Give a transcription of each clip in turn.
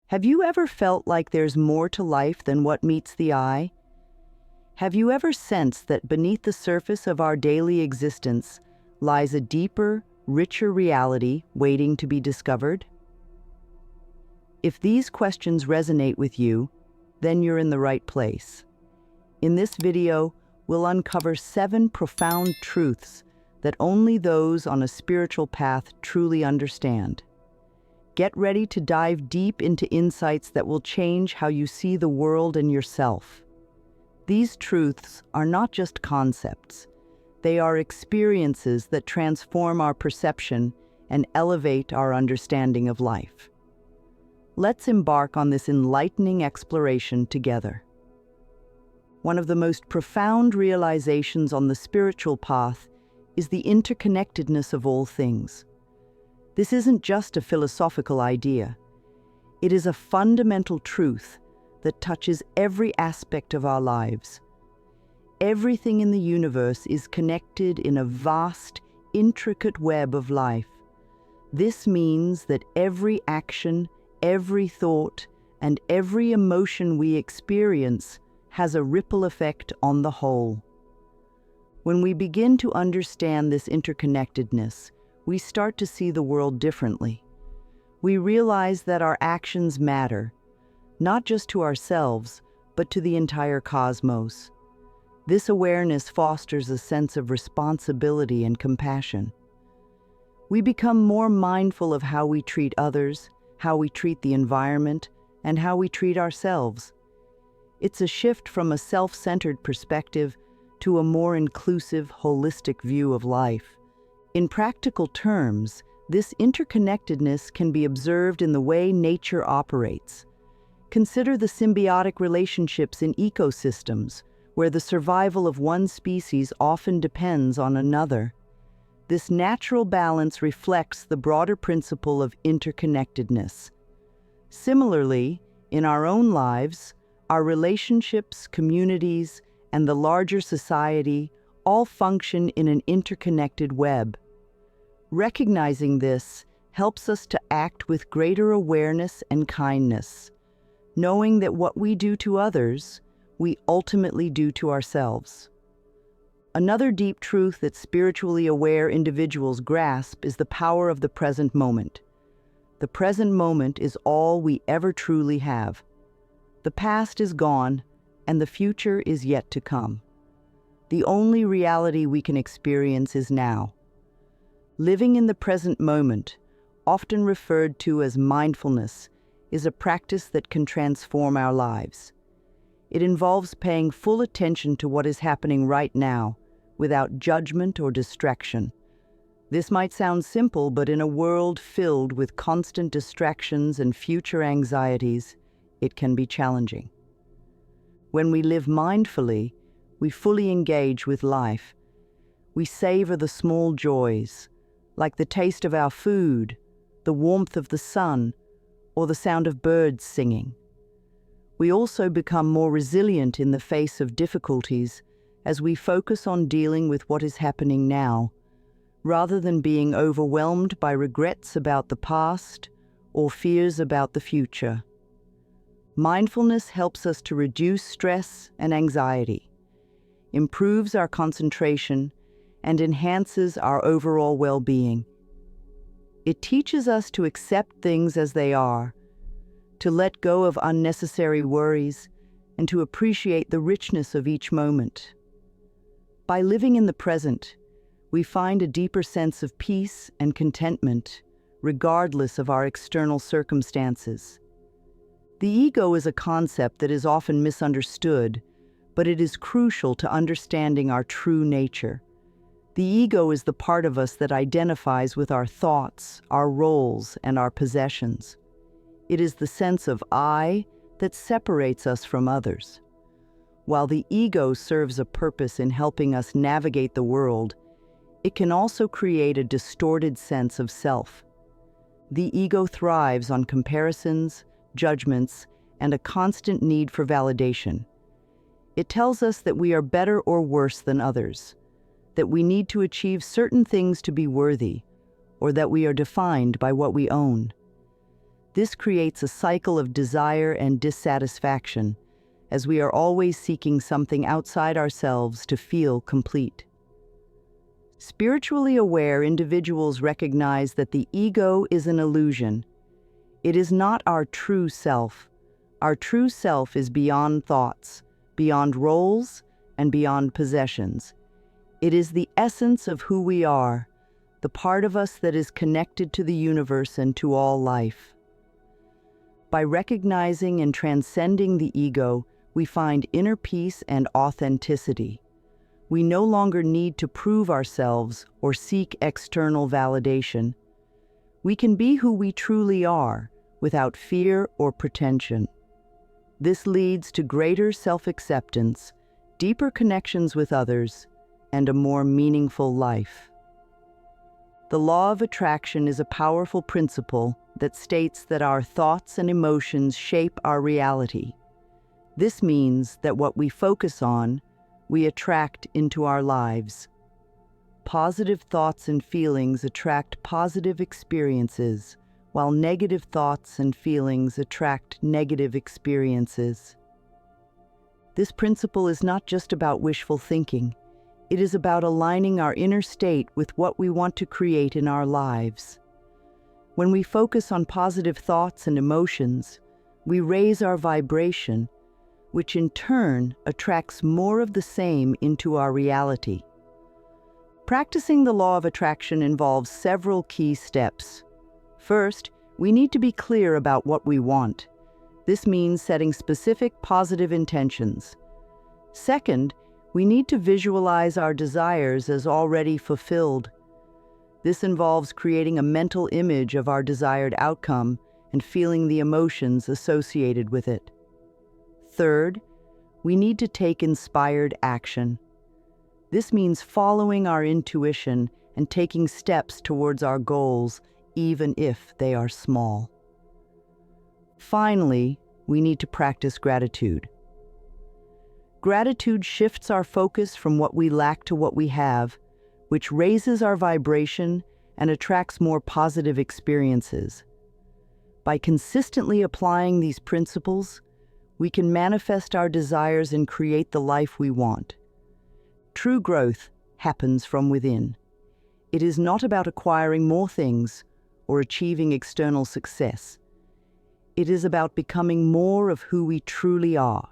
Have you ever felt like there's more to life than what meets the eye? Have you ever sensed that beneath the surface of our daily existence lies a deeper, richer reality waiting to be discovered? If these questions resonate with you, then you're in the right place. In this video, we'll uncover 7 profound truths that only those on a spiritual path truly understand. Get ready to dive deep into insights that will change how you see the world and yourself. These truths are not just concepts. They are experiences that transform our perception and elevate our understanding of life. Let's embark on this enlightening exploration together. One of the most profound realizations on the spiritual path is the interconnectedness of all things. This isn't just a philosophical idea. It is a fundamental truth that touches every aspect of our lives. Everything in the universe is connected in a vast, intricate web of life. This means that every action, every thought, and every emotion we experience has a ripple effect on the whole. When we begin to understand this interconnectedness, we start to see the world differently. We realize that our actions matter, not just to ourselves, but to the entire cosmos. This awareness fosters a sense of responsibility and compassion. We become more mindful of how we treat others, how we treat the environment, and how we treat ourselves. It's a shift from a self-centered perspective to a more inclusive, holistic view of life. In practical terms, this interconnectedness can be observed in the way nature operates. Consider the symbiotic relationships in ecosystems, where the survival of one species often depends on another. This natural balance reflects the broader principle of interconnectedness. Similarly, in our own lives, our relationships, communities, and the larger society all function in an interconnected web. Recognizing this helps us to act with greater awareness and kindness, knowing that what we do to others, we ultimately do to ourselves. Another deep truth that spiritually aware individuals grasp is the power of the present moment. The present moment is all we ever truly have. The past is gone, and the future is yet to come. The only reality we can experience is now. Living in the present moment, often referred to as mindfulness, is a practice that can transform our lives. It involves paying full attention to what is happening right now, without judgment or distraction. This might sound simple, but in a world filled with constant distractions and future anxieties, it can be challenging. When we live mindfully, we fully engage with life. We savor the small joys, like the taste of our food, the warmth of the sun, or the sound of birds singing. We also become more resilient in the face of difficulties as we focus on dealing with what is happening now, rather than being overwhelmed by regrets about the past or fears about the future. Mindfulness helps us to reduce stress and anxiety, improves our concentration, and enhances our overall well-being. It teaches us to accept things as they are, to let go of unnecessary worries, and to appreciate the richness of each moment. By living in the present, we find a deeper sense of peace and contentment, regardless of our external circumstances. The ego is a concept that is often misunderstood, but it is crucial to understanding our true nature. The ego is the part of us that identifies with our thoughts, our roles, and our possessions. It is the sense of I that separates us from others. While the ego serves a purpose in helping us navigate the world, it can also create a distorted sense of self. The ego thrives on comparisons, judgments, and a constant need for validation. It tells us that we are better or worse than others, that we need to achieve certain things to be worthy, or that we are defined by what we own. This creates a cycle of desire and dissatisfaction, as we are always seeking something outside ourselves to feel complete. Spiritually aware individuals recognize that the ego is an illusion. It is not our true self. Our true self is beyond thoughts, beyond roles, and beyond possessions. It is the essence of who we are, the part of us that is connected to the universe and to all life. By recognizing and transcending the ego, we find inner peace and authenticity. We no longer need to prove ourselves or seek external validation. We can be who we truly are, without fear or pretension. This leads to greater self-acceptance, deeper connections with others, and a more meaningful life. The law of attraction is a powerful principle that states that our thoughts and emotions shape our reality. This means that what we focus on, we attract into our lives. Positive thoughts and feelings attract positive experiences, while negative thoughts and feelings attract negative experiences. This principle is not just about wishful thinking. It is about aligning our inner state with what we want to create in our lives. When we focus on positive thoughts and emotions, we raise our vibration, which in turn attracts more of the same into our reality. Practicing the law of attraction involves several key steps. First, we need to be clear about what we want. This means setting specific positive intentions. Second, we need to visualize our desires as already fulfilled. This involves creating a mental image of our desired outcome and feeling the emotions associated with it. Third, we need to take inspired action. This means following our intuition and taking steps towards our goals, even if they are small. Finally, we need to practice gratitude. Gratitude shifts our focus from what we lack to what we have, which raises our vibration and attracts more positive experiences. By consistently applying these principles, we can manifest our desires and create the life we want. True growth happens from within. It is not about acquiring more things or achieving external success. It is about becoming more of who we truly are.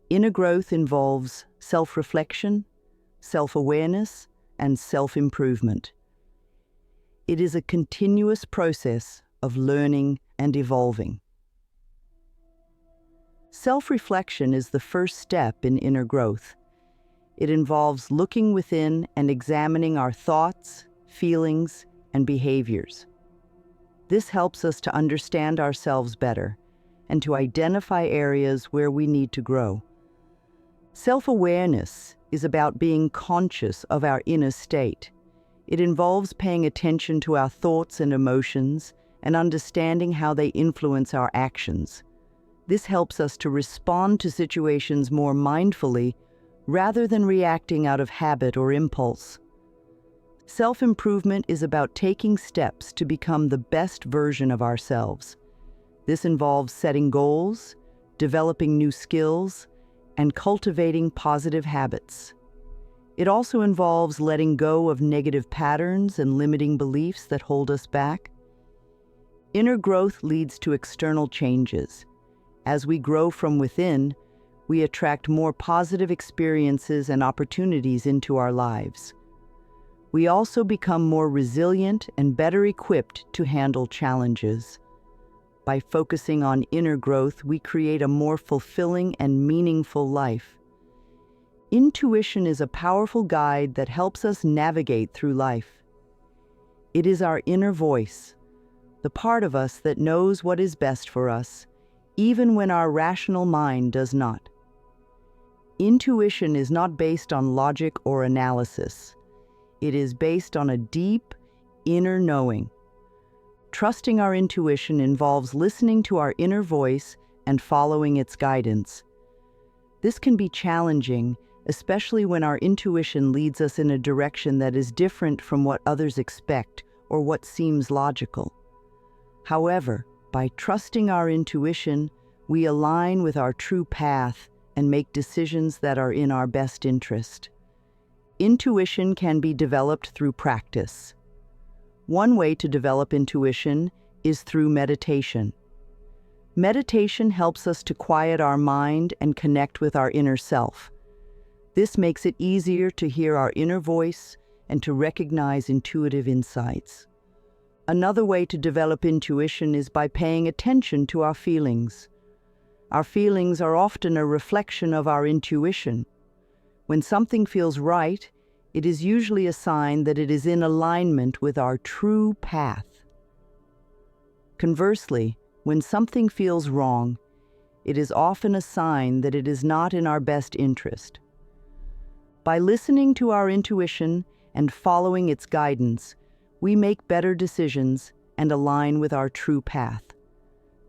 Inner growth involves self-reflection, self-awareness, and self-improvement. It is a continuous process of learning and evolving. Self-reflection is the first step in inner growth. It involves looking within and examining our thoughts, feelings, and behaviors. This helps us to understand ourselves better and to identify areas where we need to grow. Self-awareness is about being conscious of our inner state. It involves paying attention to our thoughts and emotions and understanding how they influence our actions. This helps us to respond to situations more mindfully rather than reacting out of habit or impulse. Self-improvement is about taking steps to become the best version of ourselves. This involves setting goals, developing new skills, and cultivating positive habits. It also involves letting go of negative patterns and limiting beliefs that hold us back. Inner growth leads to external changes. As we grow from within, we attract more positive experiences and opportunities into our lives. We also become more resilient and better equipped to handle challenges. By focusing on inner growth, we create a more fulfilling and meaningful life. Intuition is a powerful guide that helps us navigate through life. It is our inner voice, the part of us that knows what is best for us, even when our rational mind does not. Intuition is not based on logic or analysis. It is based on a deep, inner knowing. Trusting our intuition involves listening to our inner voice and following its guidance. This can be challenging, especially when our intuition leads us in a direction that is different from what others expect or what seems logical. However, By trusting our intuition, we align with our true path and make decisions that are in our best interest. Intuition can be developed through practice. One way to develop intuition is through meditation. Meditation helps us to quiet our mind and connect with our inner self. This makes it easier to hear our inner voice and to recognize intuitive insights. Another way to develop intuition is by paying attention to our feelings. Our feelings are often a reflection of our intuition. When something feels right, it is usually a sign that it is in alignment with our true path. Conversely, when something feels wrong, it is often a sign that it is not in our best interest. By listening to our intuition and following its guidance, we make better decisions and align with our true path.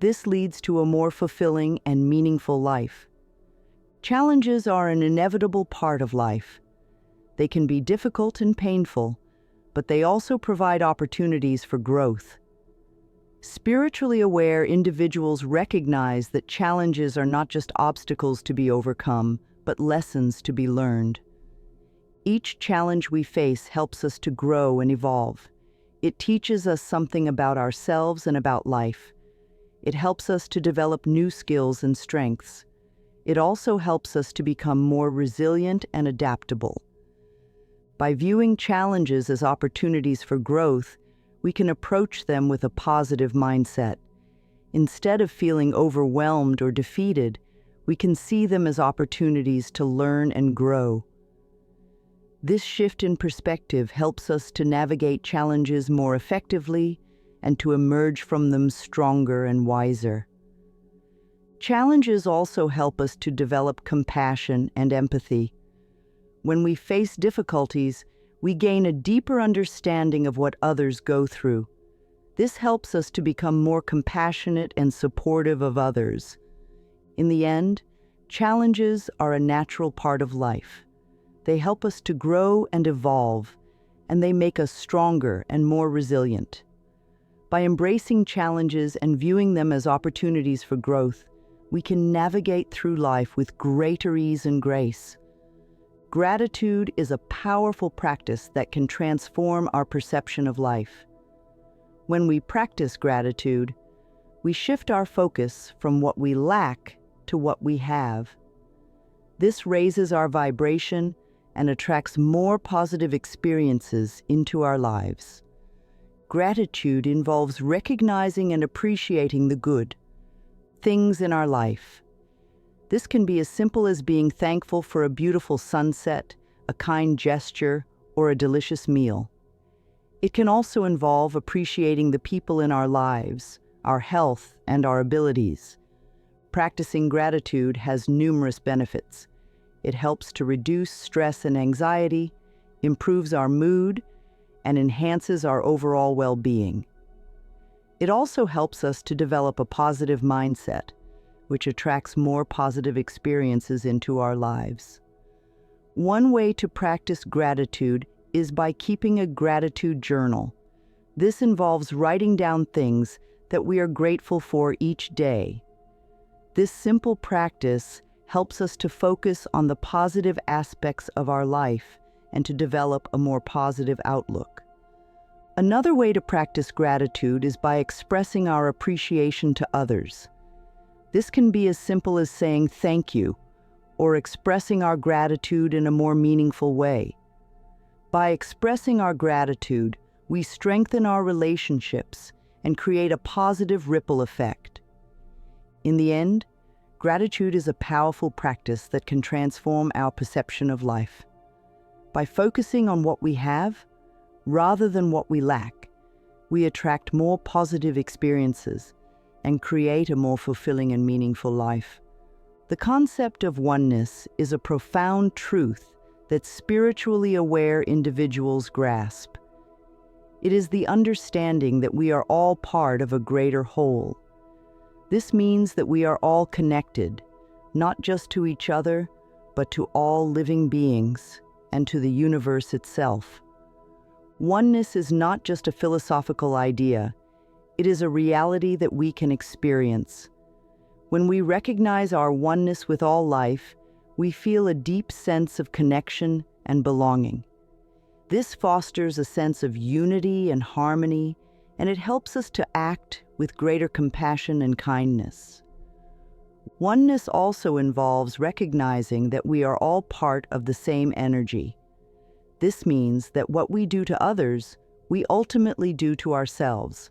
This leads to a more fulfilling and meaningful life. Challenges are an inevitable part of life. They can be difficult and painful, but they also provide opportunities for growth. Spiritually aware individuals recognize that challenges are not just obstacles to be overcome, but lessons to be learned. Each challenge we face helps us to grow and evolve. It teaches us something about ourselves and about life. It helps us to develop new skills and strengths. It also helps us to become more resilient and adaptable. By viewing challenges as opportunities for growth, we can approach them with a positive mindset. Instead of feeling overwhelmed or defeated, we can see them as opportunities to learn and grow. This shift in perspective helps us to navigate challenges more effectively and to emerge from them stronger and wiser. Challenges also help us to develop compassion and empathy. When we face difficulties, we gain a deeper understanding of what others go through. This helps us to become more compassionate and supportive of others. In the end, challenges are a natural part of life. They help us to grow and evolve, and they make us stronger and more resilient. By embracing challenges and viewing them as opportunities for growth, we can navigate through life with greater ease and grace. Gratitude is a powerful practice that can transform our perception of life. When we practice gratitude, we shift our focus from what we lack to what we have. This raises our vibration and attracts more positive experiences into our lives. Gratitude involves recognizing and appreciating the good things in our life. This can be as simple as being thankful for a beautiful sunset, a kind gesture, or a delicious meal. It can also involve appreciating the people in our lives, our health, and our abilities. Practicing gratitude has numerous benefits. It helps to reduce stress and anxiety, improves our mood, and enhances our overall well-being. It also helps us to develop a positive mindset, which attracts more positive experiences into our lives. One way to practice gratitude is by keeping a gratitude journal. This involves writing down things that we are grateful for each day. This simple practice helps us to focus on the positive aspects of our life and to develop a more positive outlook. Another way to practice gratitude is by expressing our appreciation to others. This can be as simple as saying thank you or expressing our gratitude in a more meaningful way. By expressing our gratitude, we strengthen our relationships and create a positive ripple effect. In the end, gratitude is a powerful practice that can transform our perception of life. By focusing on what we have, rather than what we lack, we attract more positive experiences and create a more fulfilling and meaningful life. The concept of oneness is a profound truth that spiritually aware individuals grasp. It is the understanding that we are all part of a greater whole. This means that we are all connected, not just to each other, but to all living beings and to the universe itself. Oneness is not just a philosophical idea. It is a reality that we can experience. When we recognize our oneness with all life, we feel a deep sense of connection and belonging. This fosters a sense of unity and harmony, and it helps us to act with greater compassion and kindness. Oneness also involves recognizing that we are all part of the same energy. This means that what we do to others, we ultimately do to ourselves.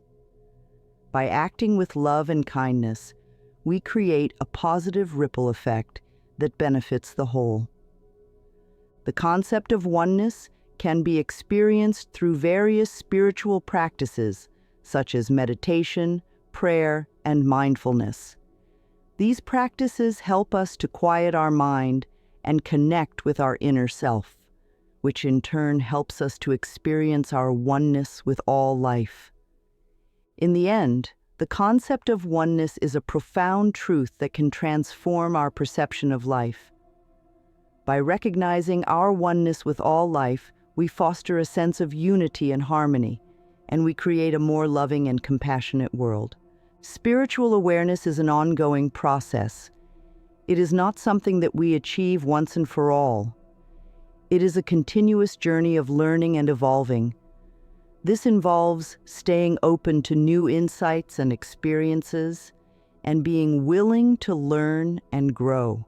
By acting with love and kindness, we create a positive ripple effect that benefits the whole. The concept of oneness can be experienced through various spiritual practices, such as meditation, prayer, and mindfulness. These practices help us to quiet our mind and connect with our inner self, which in turn helps us to experience our oneness with all life. In the end, the concept of oneness is a profound truth that can transform our perception of life. By recognizing our oneness with all life, we foster a sense of unity and harmony, and we create a more loving and compassionate world. Spiritual awareness is an ongoing process. It is not something that we achieve once and for all. It is a continuous journey of learning and evolving. This involves staying open to new insights and experiences, and being willing to learn and grow.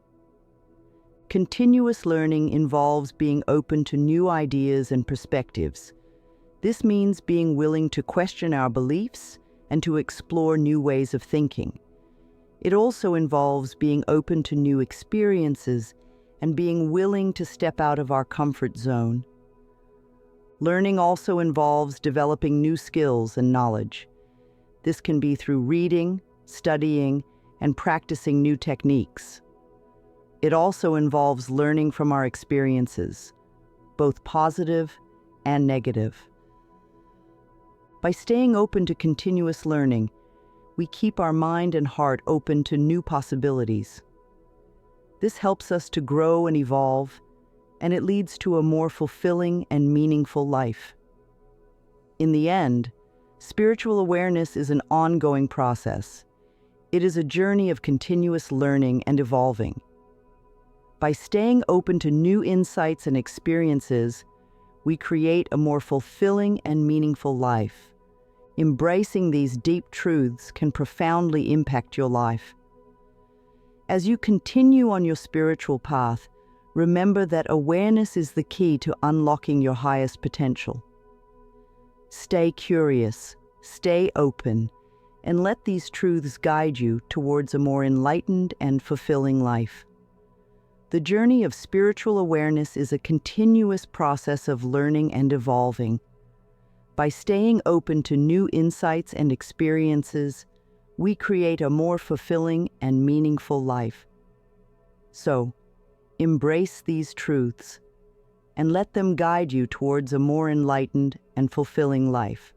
Continuous learning involves being open to new ideas and perspectives. This means being willing to question our beliefs and to explore new ways of thinking. It also involves being open to new experiences and being willing to step out of our comfort zone. Learning also involves developing new skills and knowledge. This can be through reading, studying, and practicing new techniques. It also involves learning from our experiences, both positive and negative. By staying open to continuous learning, we keep our mind and heart open to new possibilities. This helps us to grow and evolve, and it leads to a more fulfilling and meaningful life. In the end, spiritual awareness is an ongoing process. It is a journey of continuous learning and evolving. By staying open to new insights and experiences, we create a more fulfilling and meaningful life. Embracing these deep truths can profoundly impact your life. As you continue on your spiritual path, remember that awareness is the key to unlocking your highest potential. Stay curious, stay open, and let these truths guide you towards a more enlightened and fulfilling life. The journey of spiritual awareness is a continuous process of learning and evolving. By staying open to new insights and experiences, we create a more fulfilling and meaningful life. So, embrace these truths and let them guide you towards a more enlightened and fulfilling life.